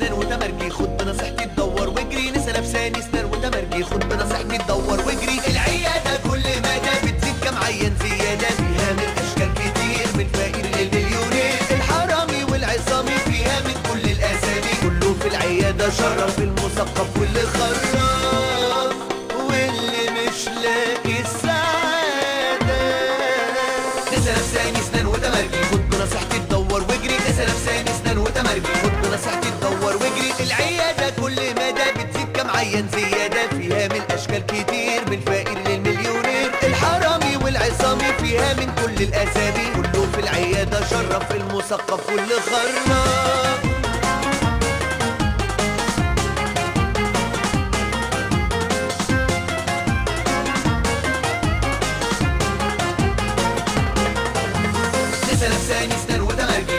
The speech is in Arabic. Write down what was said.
سنان وتمرجي، خد بنصيحتي تدور واجري. نسا لابساني سنان وتمرجي، خد بنصيحتي تدور واجري. العيادة كل مدى بتزيد كم عيان زيادة، فيها من أشكال كتير من فقير للمليونير. الحرامي والعصامي فيها من كل الأسامي، كله في العيادة شرف، المثقف واللي خرف واللي مش لاقي السعادة. نسا لابساني سنان وتمرجي، خد بنصيحتي تدور واجري. نسا لابساني سنان وتمرجي، خد بنصيحتي تدور واجري. العيادة كل مدى بتزيد كم عيان زيادة، فيها من أشكال كتير من فقير للمليونير. الحرامي والعصامي فيها من كل الأسامي، كله في العيادة شرف، المثقف واللي خرف. نسا لابساني سنان وتمرجي،